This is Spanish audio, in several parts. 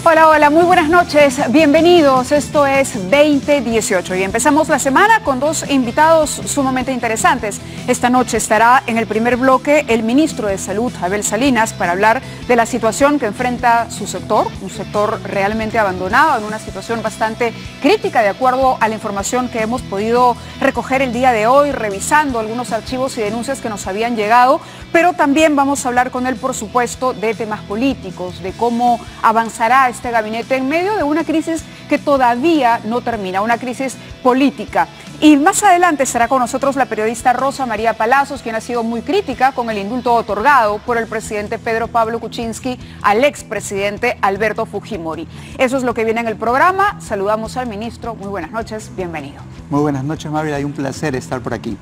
Hola, hola, muy buenas noches, bienvenidos, esto es 2018 y empezamos la semana con dos invitados sumamente interesantes. Esta noche estará en el primer bloque el ministro de Salud, Abel Salinas, para hablar de la situación que enfrenta su sector, un sector realmente abandonado, en una situación bastante crítica de acuerdo a la información que hemos podido recoger el día de hoy, revisando algunos archivos y denuncias que nos habían llegado, pero también vamos a hablar con él, por supuesto, de temas políticos, de cómo avanzará este gabinete en medio de una crisis que todavía no termina, una crisis política. Y más adelante estará con nosotros la periodista Rosa María Palacios, quien ha sido muy crítica con el indulto otorgado por el presidente Pedro Pablo Kuczynski al expresidente Alberto Fujimori. Eso es lo que viene en el programa. Saludamos al ministro. Muy buenas noches, bienvenido. Muy buenas noches, Mávila, hay un placer estar por aquí.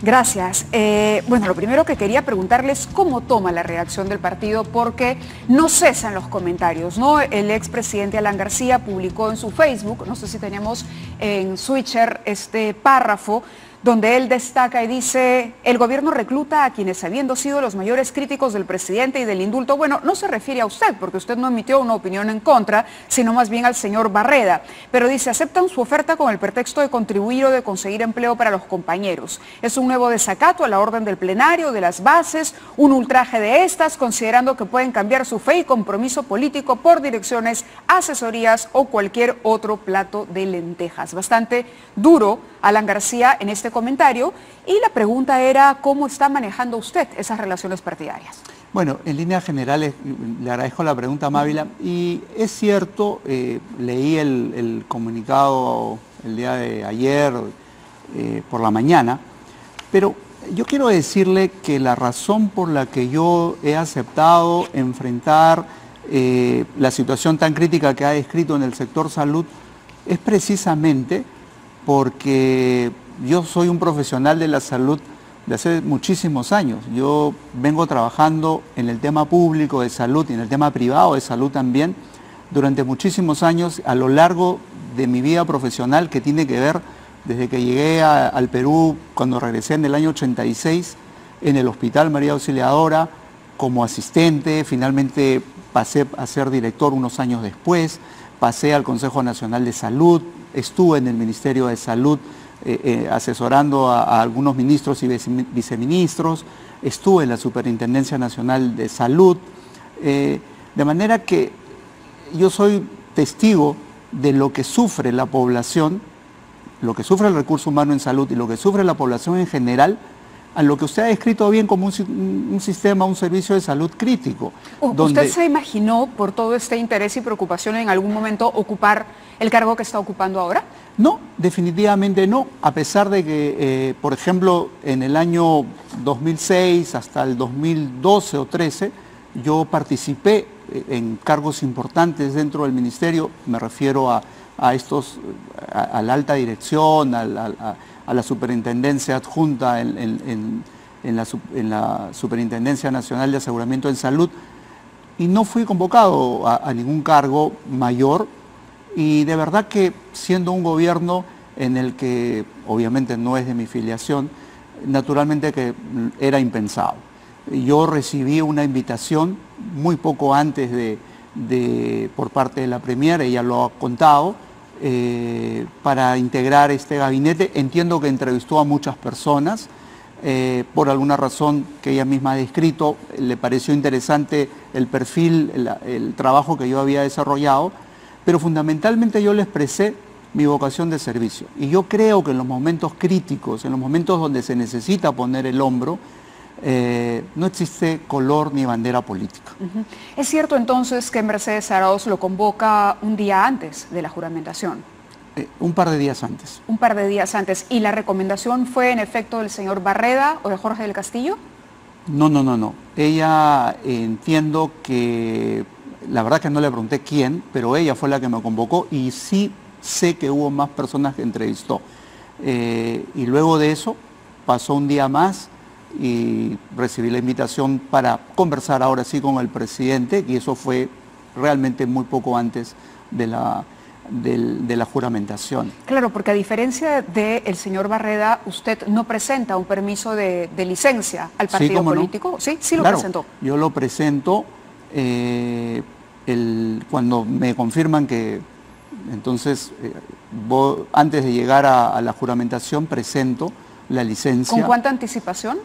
Gracias. Bueno, lo primero que quería preguntarles, ¿cómo toma la reacción del partido? Porque no cesan los comentarios, ¿no? El expresidente Alan García publicó en su Facebook, no sé si tenemos en Switcher este párrafo, donde él destaca y dice: el gobierno recluta a quienes, habiendo sido los mayores críticos del presidente y del indulto, bueno, no se refiere a usted, porque usted no emitió una opinión en contra, sino más bien al señor Barreda, pero dice: aceptan su oferta con el pretexto de contribuir o de conseguir empleo para los compañeros. Es un nuevo desacato a la orden del plenario, de las bases, un ultraje de estas, considerando que pueden cambiar su fe y compromiso político por direcciones, asesorías o cualquier otro plato de lentejas. Bastante duro Alan García en este comentario, y la pregunta era: ¿cómo está manejando usted esas relaciones partidarias? Bueno, en líneas generales, le agradezco la pregunta, Mávila, y es cierto, leí el comunicado el día de ayer por la mañana, pero yo quiero decirle que la razón por la que yo he aceptado enfrentar la situación tan crítica que ha descrito en el sector salud es precisamente porque yo soy un profesional de la salud de hace muchísimos años. Yo vengo trabajando en el tema público de salud y en el tema privado de salud también durante muchísimos años a lo largo de mi vida profesional, que tiene que ver desde que llegué al Perú, cuando regresé en el año 86, en el Hospital María Auxiliadora, como asistente. Finalmente pasé a ser director unos años después, pasé al Consejo Nacional de Salud, estuve en el Ministerio de Salud asesorando a algunos ministros y viceministros, estuve en la Superintendencia Nacional de Salud, de manera que yo soy testigo de lo que sufre la población, lo que sufre el recurso humano en salud y lo que sufre la población en general, a lo que usted ha descrito bien como un sistema, un servicio de salud crítico. ¿Usted se imaginó, por todo este interés y preocupación, en algún momento ocupar el cargo que está ocupando ahora? No, definitivamente no, a pesar de que, por ejemplo, en el año 2006 hasta el 2012 o 13, yo participé en cargos importantes dentro del ministerio. Me refiero a la alta dirección, a la superintendencia adjunta en la Superintendencia Nacional de Aseguramiento en Salud, y no fui convocado a ningún cargo mayor. Y de verdad que, siendo un gobierno en el que obviamente no es de mi filiación, naturalmente que era impensado. Yo recibí una invitación muy poco antes por parte de la Premier, ella lo ha contado, para integrar este gabinete. Entiendo que entrevistó a muchas personas, por alguna razón que ella misma ha descrito, le pareció interesante el perfil, el trabajo que yo había desarrollado, pero fundamentalmente yo le expresé mi vocación de servicio. Y yo creo que en los momentos críticos, en los momentos donde se necesita poner el hombro, no existe color ni bandera política. ¿Es cierto entonces que Mercedes Arauz lo convoca un día antes de la juramentación? Un par de días antes. Un par de días antes. ¿Y la recomendación fue en efecto del señor Barreda o de Jorge del Castillo? No. Ella, entiendo que, la verdad que no le pregunté quién, pero ella fue la que me convocó, y sí sé que hubo más personas que entrevistó. Y luego de eso pasó un día más y recibí la invitación para conversar ahora sí con el presidente, y eso fue realmente muy poco antes de la juramentación. Claro, porque a diferencia del señor Barreda, usted no presenta un permiso de licencia al partido político. No. Sí lo claro, presentó. Yo lo presento cuando me confirman que, entonces, antes de llegar a la juramentación, presento la licencia. ¿Con cuánta anticipación?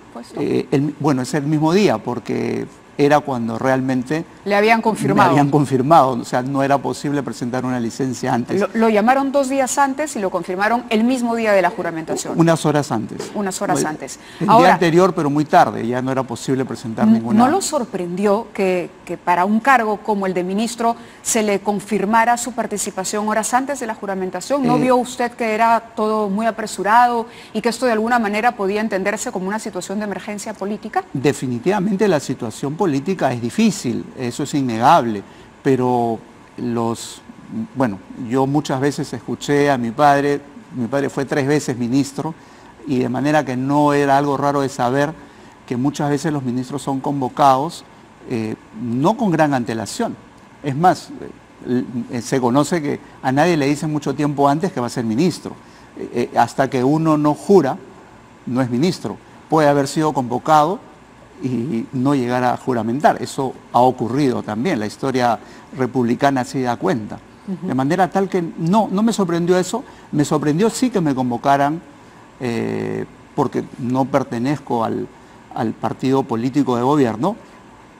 Bueno, es el mismo día, porque era cuando realmente le habían confirmado. Me habían confirmado, o sea, no era posible presentar una licencia antes. Lo llamaron 2 días antes y lo confirmaron el mismo día de la juramentación. Unas horas antes. Unas horas antes. El día anterior, pero muy tarde, ya no era posible presentar ninguna. ¿No lo sorprendió que para un cargo como el de ministro se le confirmara su participación horas antes de la juramentación? ¿No vio usted que era todo muy apresurado y que esto de alguna manera podía entenderse como una situación de emergencia política? Definitivamente la situación política es difícil, eso es innegable, pero bueno, yo muchas veces escuché a mi padre fue 3 veces ministro, y de manera que no era algo raro de saber que muchas veces los ministros son convocados no con gran antelación. Es más, se conoce que a nadie le dicen mucho tiempo antes que va a ser ministro. Hasta que uno no jura, no es ministro. Puede haber sido convocado y no llegar a juramentar. Eso ha ocurrido también, la historia republicana sí da cuenta. De manera tal que no me sorprendió eso, me sorprendió sí que me convocaran, porque no pertenezco al partido político de gobierno,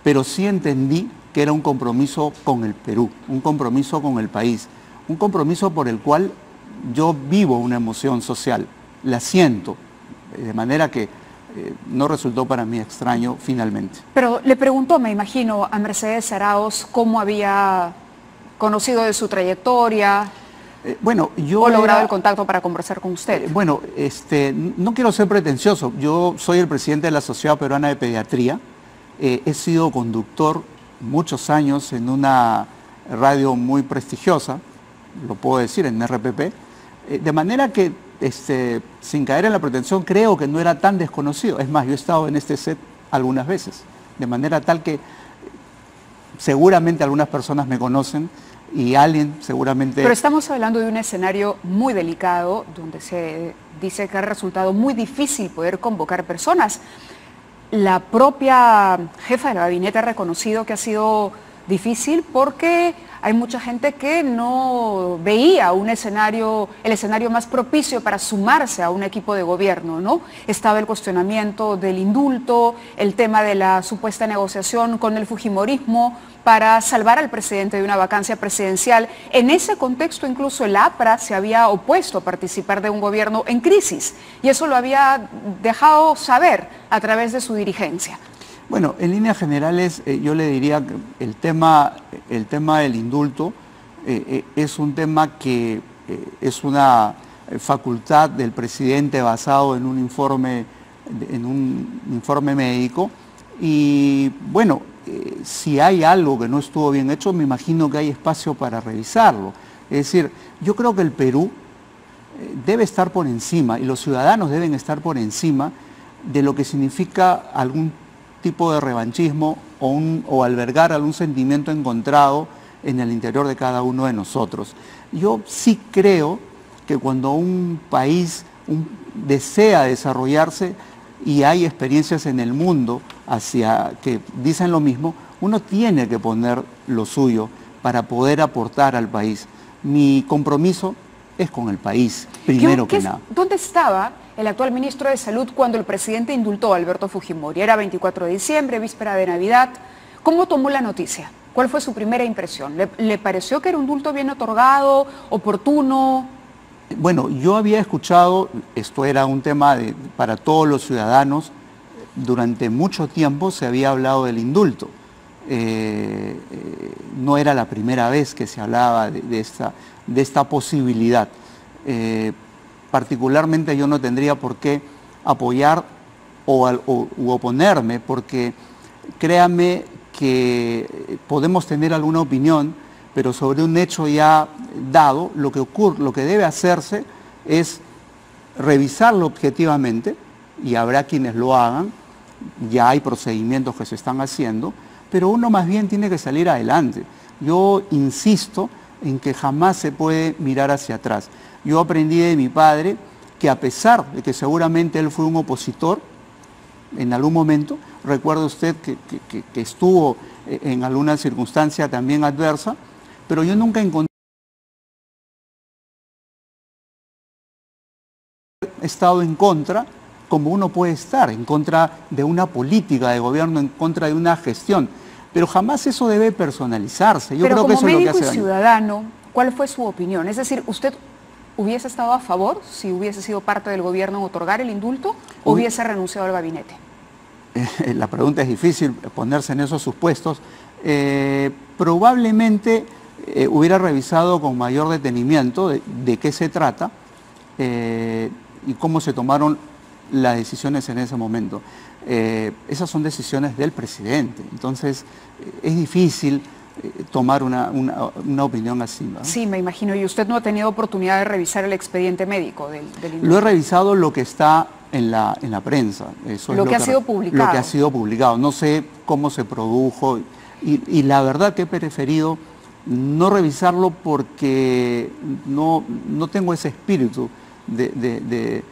pero sí entendí que era un compromiso con el Perú, un compromiso con el país, un compromiso por el cual yo vivo una emoción social, la siento, de manera que no resultó para mí extraño finalmente. Pero le preguntó, me imagino, a Mercedes Arauz cómo había conocido de su trayectoria, bueno, yo o logrado el contacto para conversar con usted. Bueno, no quiero ser pretencioso, yo soy el presidente de la Sociedad Peruana de Pediatría, he sido conductor muchos años en una radio muy prestigiosa, lo puedo decir, en RPP, de manera que sin caer en la pretensión, creo que no era tan desconocido. Es más, yo he estado en este set algunas veces, de manera tal que seguramente algunas personas me conocen y alguien seguramente... Pero estamos hablando de un escenario muy delicado, donde se dice que ha resultado muy difícil poder convocar personas. La propia jefa del gabinete ha reconocido que ha sido difícil porque hay mucha gente que no veía el escenario más propicio para sumarse a un equipo de gobierno, ¿no? Estaba el cuestionamiento del indulto, el tema de la supuesta negociación con el fujimorismo para salvar al presidente de una vacancia presidencial. En ese contexto, incluso el APRA se había opuesto a participar de un gobierno en crisis, y eso lo había dejado saber a través de su dirigencia. Bueno, en líneas generales yo le diría que el tema del indulto es un tema que es una facultad del presidente basado en un informe médico, y bueno, si hay algo que no estuvo bien hecho, me imagino que hay espacio para revisarlo. Es decir, yo creo que el Perú debe estar por encima, y los ciudadanos deben estar por encima de lo que significa algún tipo de revanchismo o albergar algún sentimiento encontrado en el interior de cada uno de nosotros. Yo sí creo que cuando un país desea desarrollarse y hay experiencias en el mundo que dicen lo mismo, uno tiene que poner lo suyo para poder aportar al país. Mi compromiso es con el país, primero que nada. ¿Dónde estaba el actual ministro de Salud cuando el presidente indultó a Alberto Fujimori? Era 24 de diciembre, víspera de Navidad. ¿Cómo tomó la noticia? ¿Cuál fue su primera impresión? ¿Le pareció que era un indulto bien otorgado, oportuno? Bueno, yo había escuchado, esto era un tema para todos los ciudadanos, durante mucho tiempo se había hablado del indulto. No era la primera vez que se hablaba de esta posibilidad. Particularmente yo no tendría por qué apoyar u oponerme, porque créame que podemos tener alguna opinión, pero sobre un hecho ya dado, lo que debe hacerse es revisarlo objetivamente, y habrá quienes lo hagan, ya hay procedimientos que se están haciendo, pero uno más bien tiene que salir adelante. Yo insisto en que jamás se puede mirar hacia atrás. Yo aprendí de mi padre que, a pesar de que seguramente él fue un opositor, en algún momento. Recuerde usted que estuvo en alguna circunstancia también adversa, pero yo nunca encontré estado en contra, como uno puede estar, en contra de una política de gobierno, en contra de una gestión. Pero jamás eso debe personalizarse. Yo creo que eso es lo que hace daño. Pero como médico y ciudadano, ¿cuál fue su opinión? Es decir, ¿usted hubiese estado a favor, si hubiese sido parte del gobierno, en otorgar el indulto o hubiese renunciado al gabinete? La pregunta es difícil, ponerse en esos supuestos. Probablemente hubiera revisado con mayor detenimiento de qué se trata y cómo se tomaron las decisiones en ese momento. Esas son decisiones del presidente, entonces es difícil tomar una opinión así, ¿no? Sí, me imagino. ¿Y usted no ha tenido oportunidad de revisar el expediente médico del indulto? Lo he revisado lo que está en la prensa. Eso lo que ha sido publicado. Lo que ha sido publicado. No sé cómo se produjo y la verdad que he preferido no revisarlo porque no tengo ese espíritu de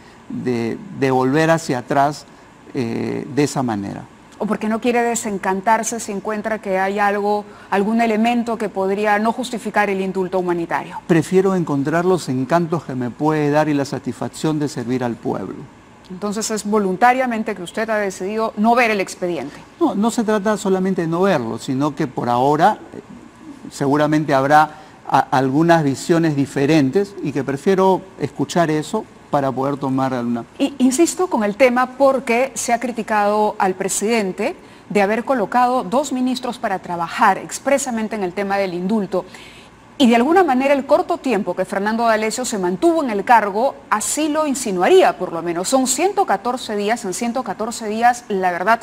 volver hacia atrás de esa manera. ¿O porque no quiere desencantarse si encuentra que hay algún elemento que podría no justificar el indulto humanitario? Prefiero encontrar los encantos que me puede dar y la satisfacción de servir al pueblo. Entonces es voluntariamente que usted ha decidido no ver el expediente. No se trata solamente de no verlo, sino que por ahora seguramente habrá algunas visiones diferentes y que prefiero escuchar eso para poder tomar alguna... Insisto con el tema porque se ha criticado al presidente de haber colocado 2 ministros para trabajar expresamente en el tema del indulto. Y de alguna manera el corto tiempo que Fernando D'Alessio se mantuvo en el cargo así lo insinuaría, por lo menos. Son 114 días, en 114 días la verdad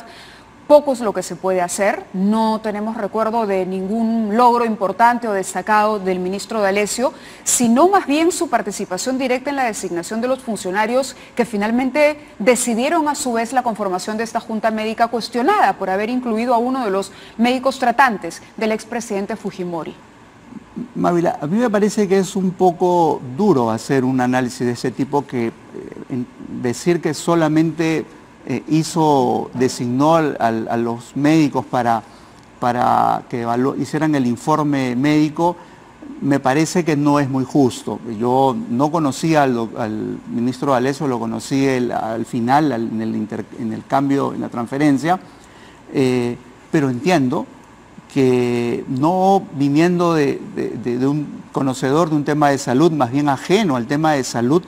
poco es lo que se puede hacer. No tenemos recuerdo de ningún logro importante o destacado del ministro D'Alessio, sino más bien su participación directa en la designación de los funcionarios que finalmente decidieron a su vez la conformación de esta junta médica cuestionada por haber incluido a uno de los médicos tratantes del expresidente Fujimori. Mávila, a mí me parece que es un poco duro hacer un análisis de ese tipo, que decir que solamente designó a los médicos para que hicieran el informe médico, me parece que no es muy justo. Yo no conocía al ministro D'Alessio, lo conocí al final, en el cambio, en la transferencia, pero entiendo que no viniendo de un conocedor de un tema de salud, más bien ajeno al tema de salud,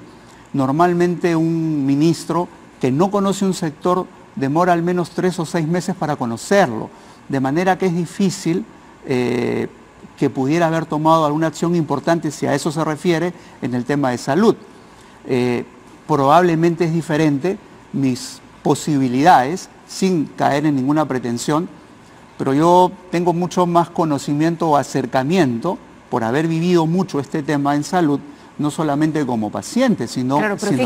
normalmente un ministro que no conoce un sector demora al menos 3 o 6 meses para conocerlo, de manera que es difícil que pudiera haber tomado alguna acción importante, si a eso se refiere, en el tema de salud. Probablemente es diferente mis posibilidades, sin caer en ninguna pretensión, pero yo tengo mucho más conocimiento o acercamiento por haber vivido mucho este tema en salud, no solamente como paciente, sino... Claro, pero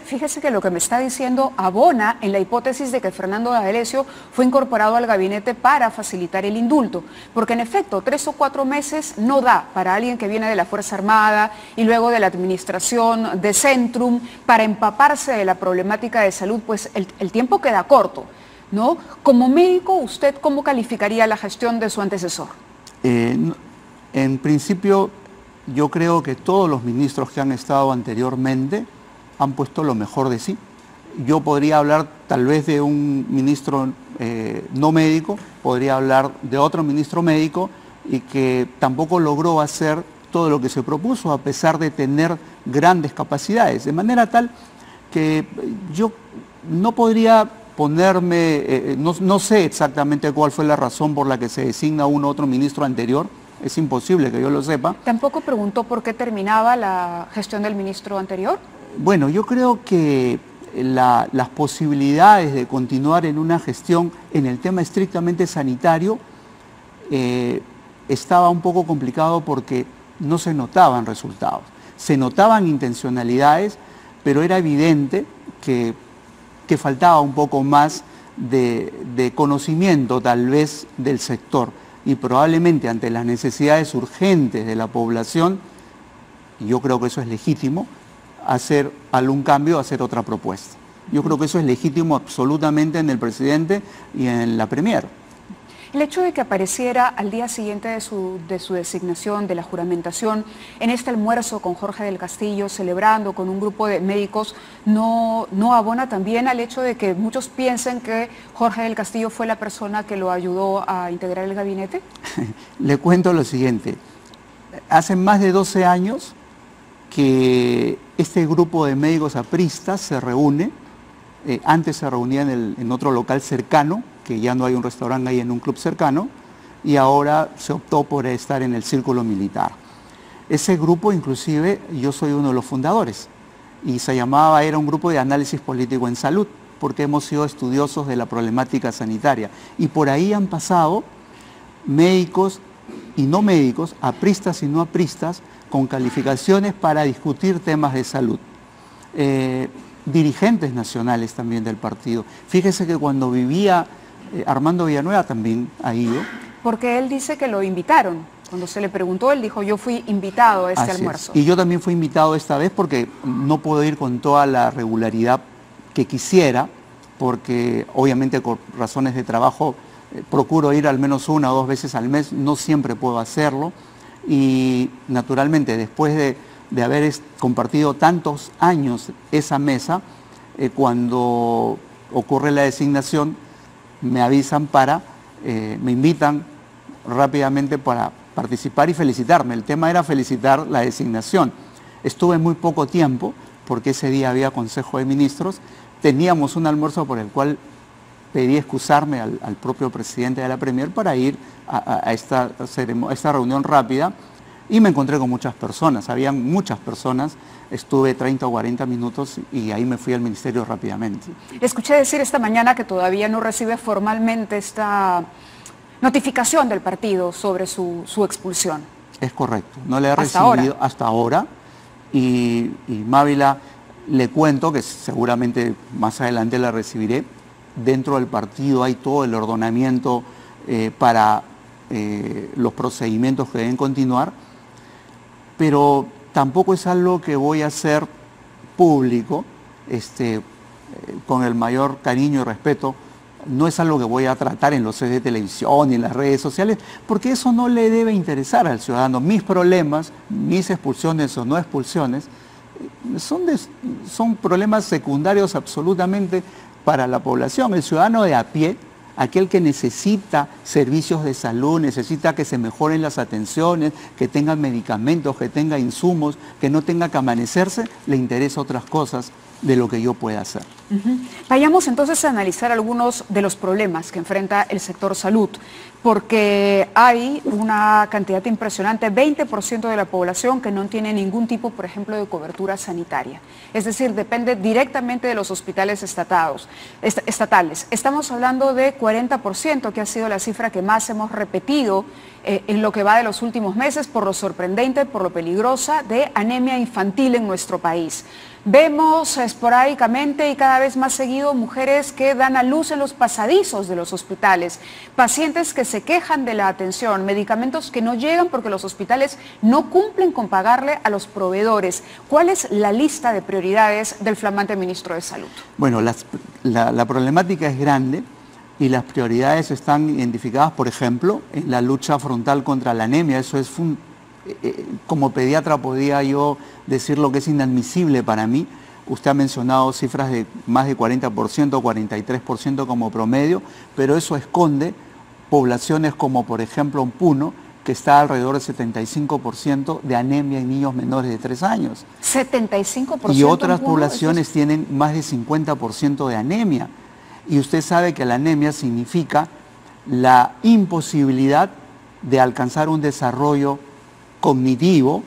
fíjese que lo que me está diciendo abona en la hipótesis de que Fernando D'Alessio fue incorporado al gabinete para facilitar el indulto, porque en efecto 3 o 4 meses no da para alguien que viene de la Fuerza Armada y luego de la administración de Centrum para empaparse de la problemática de salud, pues el tiempo queda corto, ¿no? Como médico, ¿usted cómo calificaría la gestión de su antecesor? En principio, yo creo que todos los ministros que han estado anteriormente han puesto lo mejor de sí. Yo podría hablar tal vez de un ministro no médico, podría hablar de otro ministro médico y que tampoco logró hacer todo lo que se propuso a pesar de tener grandes capacidades. De manera tal que yo no podría ponerme, no sé exactamente cuál fue la razón por la que se designa uno u otro ministro anterior. Es imposible que yo lo sepa. ¿Tampoco preguntó por qué terminaba la gestión del ministro anterior? Bueno, yo creo que las posibilidades de continuar en una gestión en el tema estrictamente sanitario estaba un poco complicado porque no se notaban resultados. Se notaban intencionalidades, pero era evidente que faltaba un poco más de conocimiento tal vez del sector. Y probablemente ante las necesidades urgentes de la población, y yo creo que eso es legítimo, hacer algún cambio, hacer otra propuesta. Yo creo que eso es legítimo absolutamente en el presidente y en la Premier. El hecho de que apareciera al día siguiente de su designación, de la juramentación, en este almuerzo con Jorge del Castillo, celebrando con un grupo de médicos, ¿no abona también al hecho de que muchos piensen que Jorge del Castillo fue la persona que lo ayudó a integrar el gabinete? Le cuento lo siguiente. Hace más de 12 años que este grupo de médicos apristas se reúne. Antes se reunían en otro local cercano, que ya no hay un restaurante ahí, en un club cercano, y ahora se optó por estar en el círculo militar. Ese grupo, inclusive, yo soy uno de los fundadores, y era un grupo de análisis político en salud, porque hemos sido estudiosos de la problemática sanitaria, y por ahí han pasado médicos y no médicos, apristas y no apristas, con calificaciones para discutir temas de salud. Dirigentes nacionales también del partido. Fíjese que cuando vivía Armando Villanueva también ha ido. Porque él dice que lo invitaron. Cuando se le preguntó, él dijo, yo fui invitado a este almuerzo. Y yo también fui invitado esta vez porque no puedo ir con toda la regularidad que quisiera, porque obviamente por razones de trabajo procuro ir al menos 1 o 2 veces al mes, no siempre puedo hacerlo. Y naturalmente, después de haber compartido tantos años esa mesa, cuando ocurre la designación, me avisan me invitan rápidamente para participar y felicitarme. El tema era felicitar la designación. Estuve muy poco tiempo, porque ese día había Consejo de Ministros, teníamos un almuerzo por el cual pedí excusarme al propio presidente de la Premier para ir a esta reunión rápida, y me encontré con muchas personas, habían muchas personas, estuve 30 o 40 minutos y ahí me fui al ministerio rápidamente. Escuché decir esta mañana que todavía no recibe formalmente esta notificación del partido sobre su expulsión. Es correcto, no le he recibido hasta ahora, y Mávila, le cuento que seguramente más adelante la recibiré. Dentro del partido hay todo el ordenamiento para los procedimientos que deben continuar, pero tampoco es algo que voy a hacer público, con el mayor cariño y respeto. No es algo que voy a tratar en los sets de televisión ni en las redes sociales, porque eso no le debe interesar al ciudadano. Mis problemas, mis expulsiones o no expulsiones, son problemas secundarios absolutamente para la población. El ciudadano de a pie, aquel que necesita servicios de salud, necesita que se mejoren las atenciones, que tenga medicamentos, que tenga insumos, que no tenga que amanecerse, le interesa otras cosas de lo que yo pueda hacer. Vayamos entonces a analizar algunos de los problemas que enfrenta el sector salud, porque hay una cantidad impresionante, 20% de la población que no tiene ningún tipo, por ejemplo, de cobertura sanitaria. Es decir, depende directamente de los hospitales estatales. Estamos hablando de 40%, que ha sido la cifra que más hemos repetido en lo que va de los últimos meses, por lo sorprendente, por lo peligrosa de anemia infantil en nuestro país. Vemos esporádicamente y cada vez más seguido mujeres que dan a luz en los pasadizos de los hospitales, pacientes que se quejan de la atención, medicamentos que no llegan porque los hospitales no cumplen con pagarle a los proveedores. ¿Cuál es la lista de prioridades del flamante ministro de Salud? Bueno, la problemática es grande y las prioridades están identificadas, por ejemplo, en la lucha frontal contra la anemia. Eso es como pediatra podría yo decir lo que es inadmisible para mí. Usted ha mencionado cifras de más de 40%, 43% como promedio, pero eso esconde poblaciones como, por ejemplo, en Puno, que está alrededor del 75% de anemia en niños menores de 3 años. 75%. Y otras poblaciones tienen más de 50% de anemia. Y usted sabe que la anemia significa la imposibilidad de alcanzar un desarrollo cognitivo,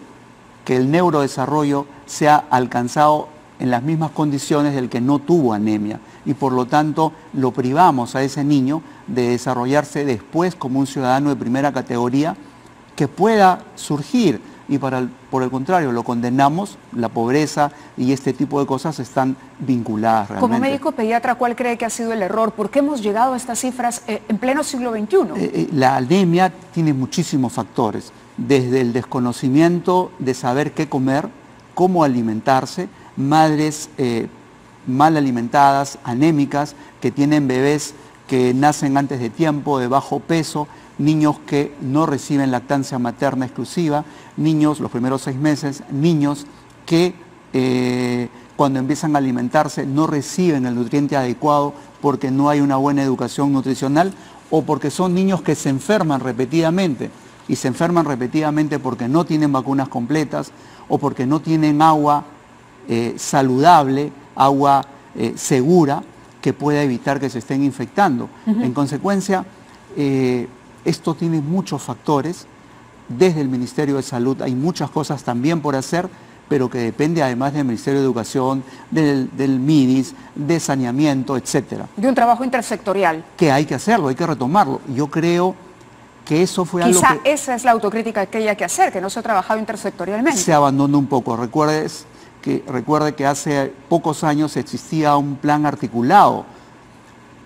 que el neurodesarrollo sea alcanzado en las mismas condiciones del que no tuvo anemia, y por lo tanto lo privamos a ese niño de desarrollarse después como un ciudadano de primera categoría que pueda surgir, y por el contrario lo condenamos. La pobreza y este tipo de cosas están vinculadas realmente. Como médico pediatra, ¿cuál cree que ha sido el error? ¿Por qué hemos llegado a estas cifras en pleno siglo XXI? La anemia tiene muchísimos factores, desde el desconocimiento de saber qué comer, cómo alimentarse, madres mal alimentadas, anémicas, que tienen bebés que nacen antes de tiempo, de bajo peso, niños que no reciben lactancia materna exclusiva, niños, los primeros 6 meses, niños que cuando empiezan a alimentarse no reciben el nutriente adecuado porque no hay una buena educación nutricional o porque son niños que se enferman repetidamente y se enferman repetidamente porque no tienen vacunas completas o porque no tienen agua saludable, agua segura que pueda evitar que se estén infectando. En consecuencia, esto tiene muchos factores. Desde el Ministerio de Salud hay muchas cosas también por hacer, pero que depende además del Ministerio de Educación, del MIDIS, de saneamiento, etcétera. De un trabajo intersectorial. Que hay que hacerlo, hay que retomarlo. Yo creo que eso fue algo que... Quizá esa es la autocrítica que hay que hacer, que no se ha trabajado intersectorialmente. Se abandonó un poco. Recuerde que hace pocos años existía un plan articulado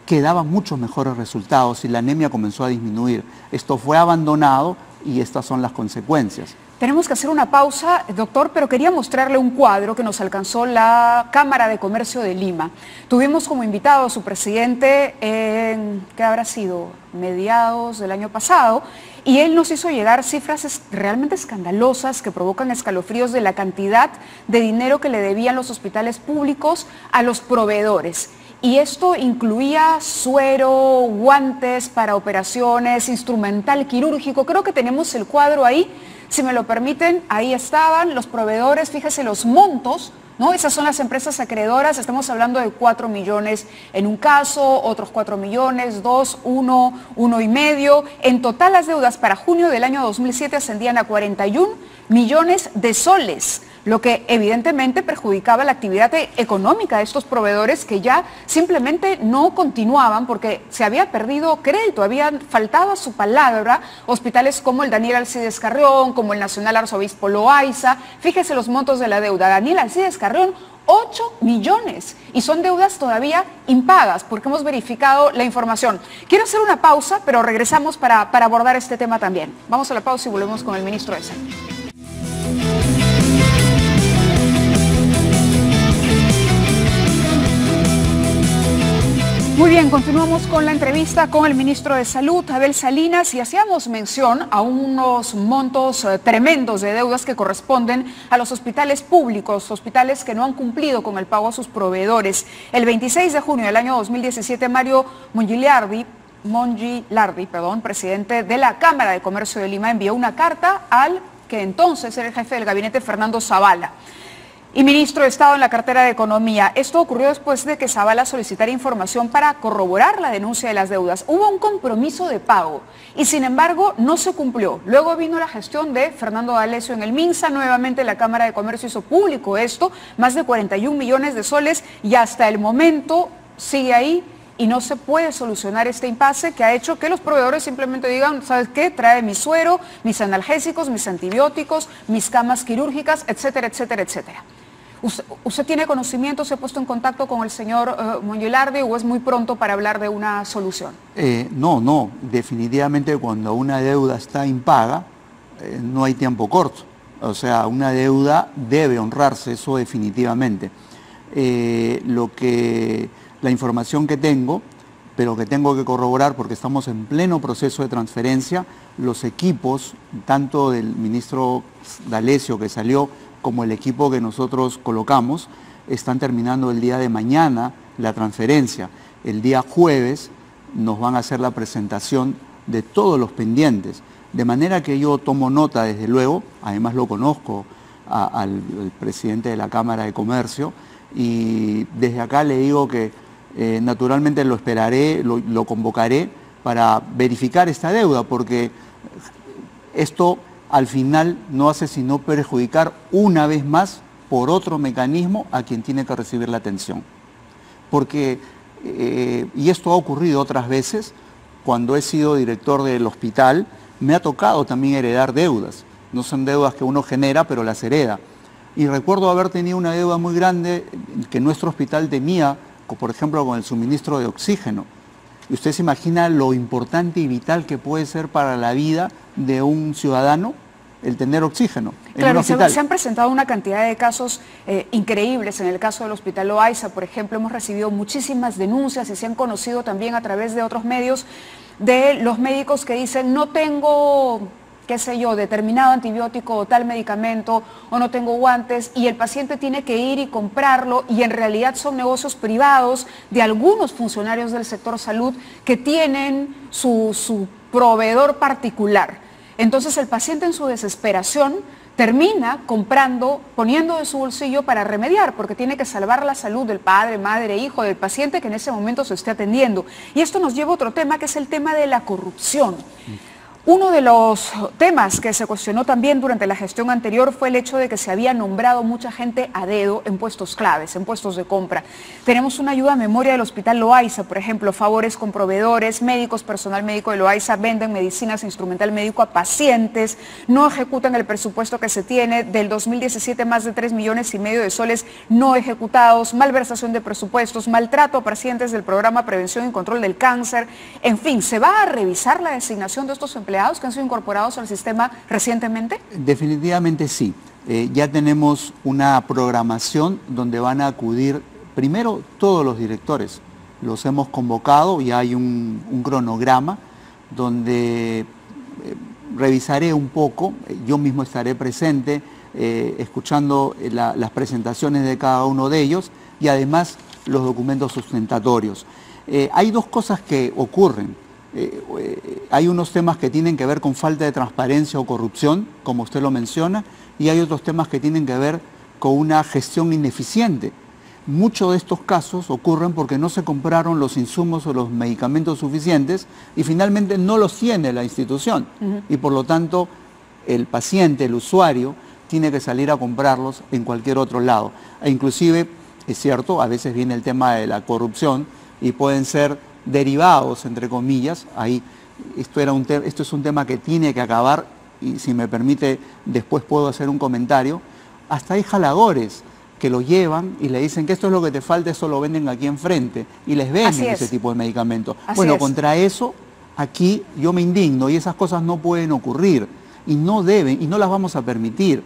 que daba muchos mejores resultados y la anemia comenzó a disminuir. Esto fue abandonado y estas son las consecuencias. Tenemos que hacer una pausa, doctor, pero quería mostrarle un cuadro que nos alcanzó la Cámara de Comercio de Lima. Tuvimos como invitado a su presidente en, ¿qué habrá sido? Mediados del año pasado, y él nos hizo llegar cifras realmente escandalosas que provocan escalofríos de la cantidad de dinero que le debían los hospitales públicos a los proveedores. Y esto incluía suero, guantes para operaciones, instrumental quirúrgico. Creo que tenemos el cuadro ahí. Si me lo permiten, ahí estaban los proveedores, fíjese los montos, ¿no? Esas son las empresas acreedoras, estamos hablando de 4 millones en un caso, otros 4 millones, 2, 1, 1,5. En total las deudas para junio del año 2007 ascendían a 41 millones de soles, lo que evidentemente perjudicaba la actividad económica de estos proveedores que ya simplemente no continuaban porque se había perdido crédito, habían faltado a su palabra hospitales como el Daniel Alcides Carrión, como el Nacional Arzobispo Loaiza. Fíjese los montos de la deuda. Daniel Alcides Carrión, 8 millones y son deudas todavía impagas porque hemos verificado la información. Quiero hacer una pausa, pero regresamos para abordar este tema también. Vamos a la pausa y volvemos con el ministro de Salud. Muy bien, continuamos con la entrevista con el ministro de Salud, Abel Salinas, y hacíamos mención a unos montos tremendos de deudas que corresponden a los hospitales públicos, hospitales que no han cumplido con el pago a sus proveedores. El 26 de junio del año 2017, Mario Mongilardi, presidente de la Cámara de Comercio de Lima, envió una carta al que entonces era el jefe del gabinete, Fernando Zavala, y ministro de Estado en la cartera de Economía. Esto ocurrió después de que Zavala solicitara información para corroborar la denuncia de las deudas. Hubo un compromiso de pago y sin embargo no se cumplió. Luego vino la gestión de Fernando D'Alessio en el MINSA, nuevamente la Cámara de Comercio hizo público esto, más de 41 millones de soles y hasta el momento sigue ahí y no se puede solucionar este impasse que ha hecho que los proveedores simplemente digan, ¿sabes qué? Trae mi suero, mis analgésicos, mis antibióticos, mis camas quirúrgicas, etcétera, etcétera, etcétera. ¿Usted tiene conocimiento, se ha puesto en contacto con el señor Mongilardi o es muy pronto para hablar de una solución? No, definitivamente cuando una deuda está impaga no hay tiempo corto. O sea, una deuda debe honrarse, eso definitivamente. La información que tengo, pero que tengo que corroborar porque estamos en pleno proceso de transferencia, los equipos, tanto del ministro D'Alessio que salió, como el equipo que nosotros colocamos, están terminando el día de mañana la transferencia. El día jueves nos van a hacer la presentación de todos los pendientes. De manera que yo tomo nota, desde luego, además lo conozco al presidente de la Cámara de Comercio, y desde acá le digo que naturalmente lo esperaré, lo convocaré para verificar esta deuda, porque esto al final no hace sino perjudicar una vez más por otro mecanismo a quien tiene que recibir la atención. Porque, y esto ha ocurrido otras veces, cuando he sido director del hospital, me ha tocado también heredar deudas. No son deudas que uno genera, pero las hereda. Y recuerdo haber tenido una deuda muy grande que nuestro hospital tenía, por ejemplo, con el suministro de oxígeno. Y usted se imagina lo importante y vital que puede ser para la vida de un ciudadano el tener oxígeno en Claro, un hospital. se han presentado una cantidad de casos increíbles. En el caso del Hospital Loaiza, por ejemplo, hemos recibido muchísimas denuncias y se han conocido también a través de otros medios de los médicos que dicen no tengo, qué sé yo, determinado antibiótico o tal medicamento, o no tengo guantes, y el paciente tiene que ir y comprarlo, y en realidad son negocios privados de algunos funcionarios del sector salud que tienen su proveedor particular. Entonces el paciente en su desesperación termina comprando, poniendo de su bolsillo para remediar, porque tiene que salvar la salud del padre, madre, hijo, del paciente que en ese momento se esté atendiendo. Y esto nos lleva a otro tema, que es el tema de la corrupción. Uno de los temas que se cuestionó también durante la gestión anterior fue el hecho de que se había nombrado mucha gente a dedo en puestos claves, en puestos de compra. Tenemos una ayuda a memoria del Hospital Loaiza, por ejemplo, favores con proveedores, médicos, personal médico de Loaiza venden medicinas e instrumental médico a pacientes, no ejecutan el presupuesto que se tiene, del 2017 más de 3,5 millones de soles no ejecutados, malversación de presupuestos, maltrato a pacientes del programa Prevención y Control del Cáncer. En fin, ¿se va a revisar la designación de estos empleados que han sido incorporados al sistema recientemente? Definitivamente sí. Ya tenemos una programación donde van a acudir primero todos los directores. Los hemos convocado y hay un cronograma donde revisaré un poco, yo mismo estaré presente escuchando las presentaciones de cada uno de ellos y además los documentos sustentatorios. Hay dos cosas que ocurren. Hay unos temas que tienen que ver con falta de transparencia o corrupción, como usted lo menciona, y hay otros temas que tienen que ver con una gestión ineficiente. Muchos de estos casos ocurren porque no se compraron los insumos o los medicamentos suficientes y finalmente no los tiene la institución. Y por lo tanto, el paciente, el usuario, tiene que salir a comprarlos en cualquier otro lado. E inclusive, es cierto, a veces viene el tema de la corrupción y pueden ser derivados, entre comillas. Ahí, esto es un tema que tiene que acabar y si me permite después puedo hacer un comentario. Hasta hay jaladores que lo llevan y le dicen que esto es lo que te falta, eso lo venden aquí enfrente y les venden ese tipo de medicamentos. Bueno, contra eso aquí yo me indigno y esas cosas no pueden ocurrir y no deben y no las vamos a permitir.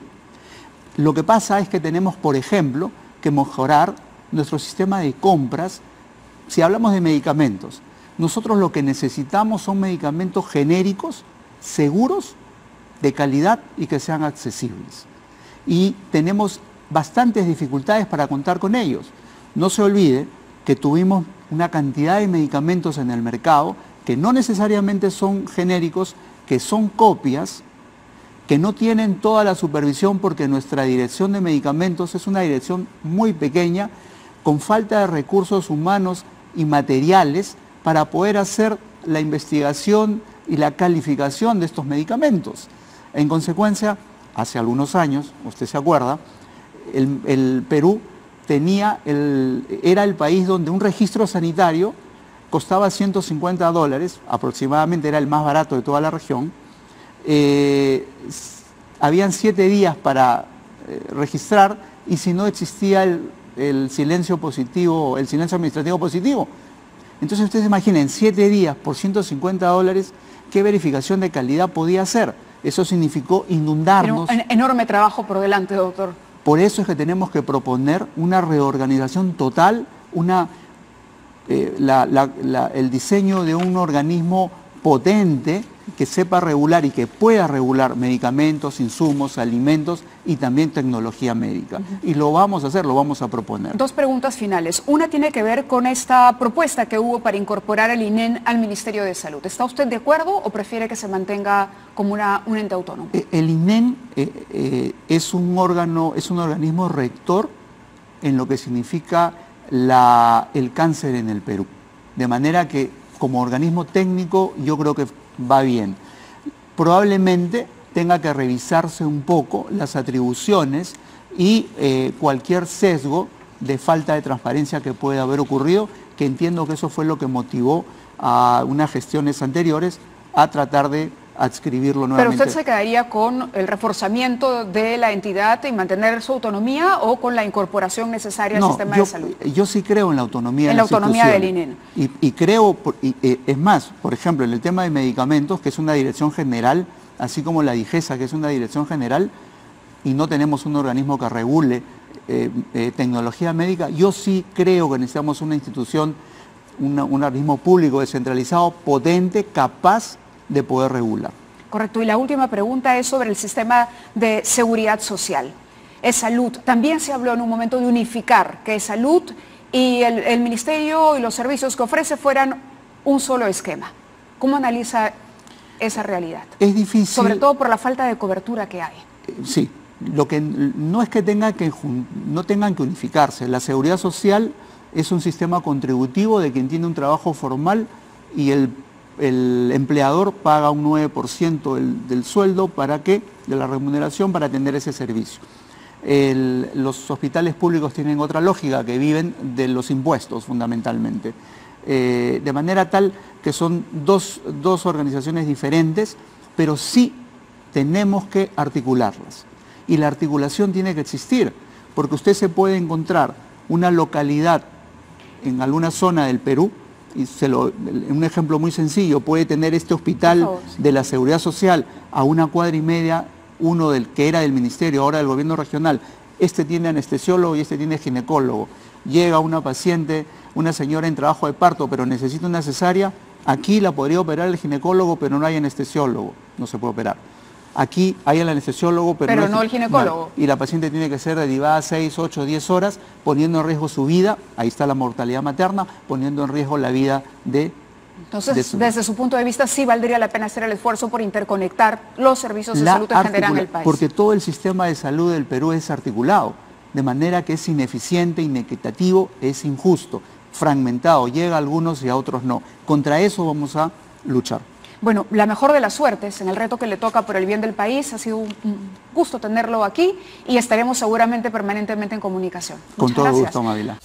Lo que pasa es que tenemos, por ejemplo, que mejorar nuestro sistema de compras. Si hablamos de medicamentos, nosotros lo que necesitamos son medicamentos genéricos, seguros, de calidad y que sean accesibles. Y tenemos bastantes dificultades para contar con ellos. No se olvide que tuvimos una cantidad de medicamentos en el mercado que no necesariamente son genéricos, que son copias, que no tienen toda la supervisión porque nuestra dirección de medicamentos es una dirección muy pequeña, con falta de recursos humanos y materiales para poder hacer la investigación y la calificación de estos medicamentos. En consecuencia, hace algunos años, usted se acuerda, el Perú era el país donde un registro sanitario costaba $150, aproximadamente era el más barato de toda la región. Habían 7 días para registrar y si no existía el silencio positivo, el silencio administrativo positivo. Entonces ustedes imaginen, 7 días por $150, ¿qué verificación de calidad podía hacer? Eso significó inundarnos. Tiene un enorme trabajo por delante, doctor. Por eso es que tenemos que proponer una reorganización total, el diseño de un organismo potente que sepa regular y que pueda regular medicamentos, insumos, alimentos y también tecnología médica. Y lo vamos a hacer, lo vamos a proponer. Dos preguntas finales. Una tiene que ver con esta propuesta que hubo para incorporar el INEN al Ministerio de Salud. ¿Está usted de acuerdo o prefiere que se mantenga como un ente autónomo? El INEN es un organismo rector en lo que significa el cáncer en el Perú. De manera que como organismo técnico yo creo que va bien. Probablemente tenga que revisarse un poco las atribuciones y cualquier sesgo de falta de transparencia que pueda haber ocurrido, que entiendo que eso fue lo que motivó a unas gestiones anteriores a tratar de adscribirlo nuevamente. ¿Pero usted se quedaría con el reforzamiento de la entidad y mantener su autonomía o con la incorporación necesaria al sistema de salud? Yo sí creo en la autonomía de la autonomía del INEN. Y creo, es más, por ejemplo, en el tema de medicamentos, que es una dirección general así como la DIGESA, que es una dirección general, y no tenemos un organismo que regule tecnología médica. Yo sí creo que necesitamos una institución, un organismo público descentralizado, potente, capaz de poder regular. Correcto. Y la última pregunta es sobre el sistema de seguridad social. Es salud. También se habló en un momento de unificar, que salud y el ministerio y los servicios que ofrece fueran un solo esquema. ¿Cómo analiza esa realidad? Es difícil. Sobre todo por la falta de cobertura que hay. Sí. Lo que no es que no tengan que unificarse. La seguridad social es un sistema contributivo de quien tiene un trabajo formal y el empleador paga un 9% del sueldo de la remuneración para atender ese servicio. Los hospitales públicos tienen otra lógica, que viven de los impuestos fundamentalmente. De manera tal que son dos organizaciones diferentes, pero sí tenemos que articularlas. Y la articulación tiene que existir, porque usted se puede encontrar una localidad en alguna zona del Perú, y un ejemplo muy sencillo, puede tener este hospital de la Seguridad Social a 1,5 cuadras, uno que era del Ministerio, ahora del Gobierno Regional. Este tiene anestesiólogo y este tiene ginecólogo. Llega una paciente, una señora en trabajo de parto, pero necesita una cesárea. Aquí la podría operar el ginecólogo, pero no hay anestesiólogo, no se puede operar. Aquí hay el anestesiólogo, pero no el ginecólogo. Y la paciente tiene que ser derivada 6, 8, 10 horas, poniendo en riesgo su vida. Ahí está la mortalidad materna, poniendo en riesgo la vida de... Entonces, desde su punto de vista, sí valdría la pena hacer el esfuerzo por interconectar los servicios de salud en general en el país. Porque todo el sistema de salud del Perú es articulado, de manera que es ineficiente, inequitativo, es injusto, fragmentado. Llega a algunos y a otros no. Contra eso vamos a luchar. Bueno, la mejor de las suertes en el reto que le toca por el bien del país. Ha sido un gusto tenerlo aquí y estaremos seguramente permanentemente en comunicación. Con todo gusto, Mávila.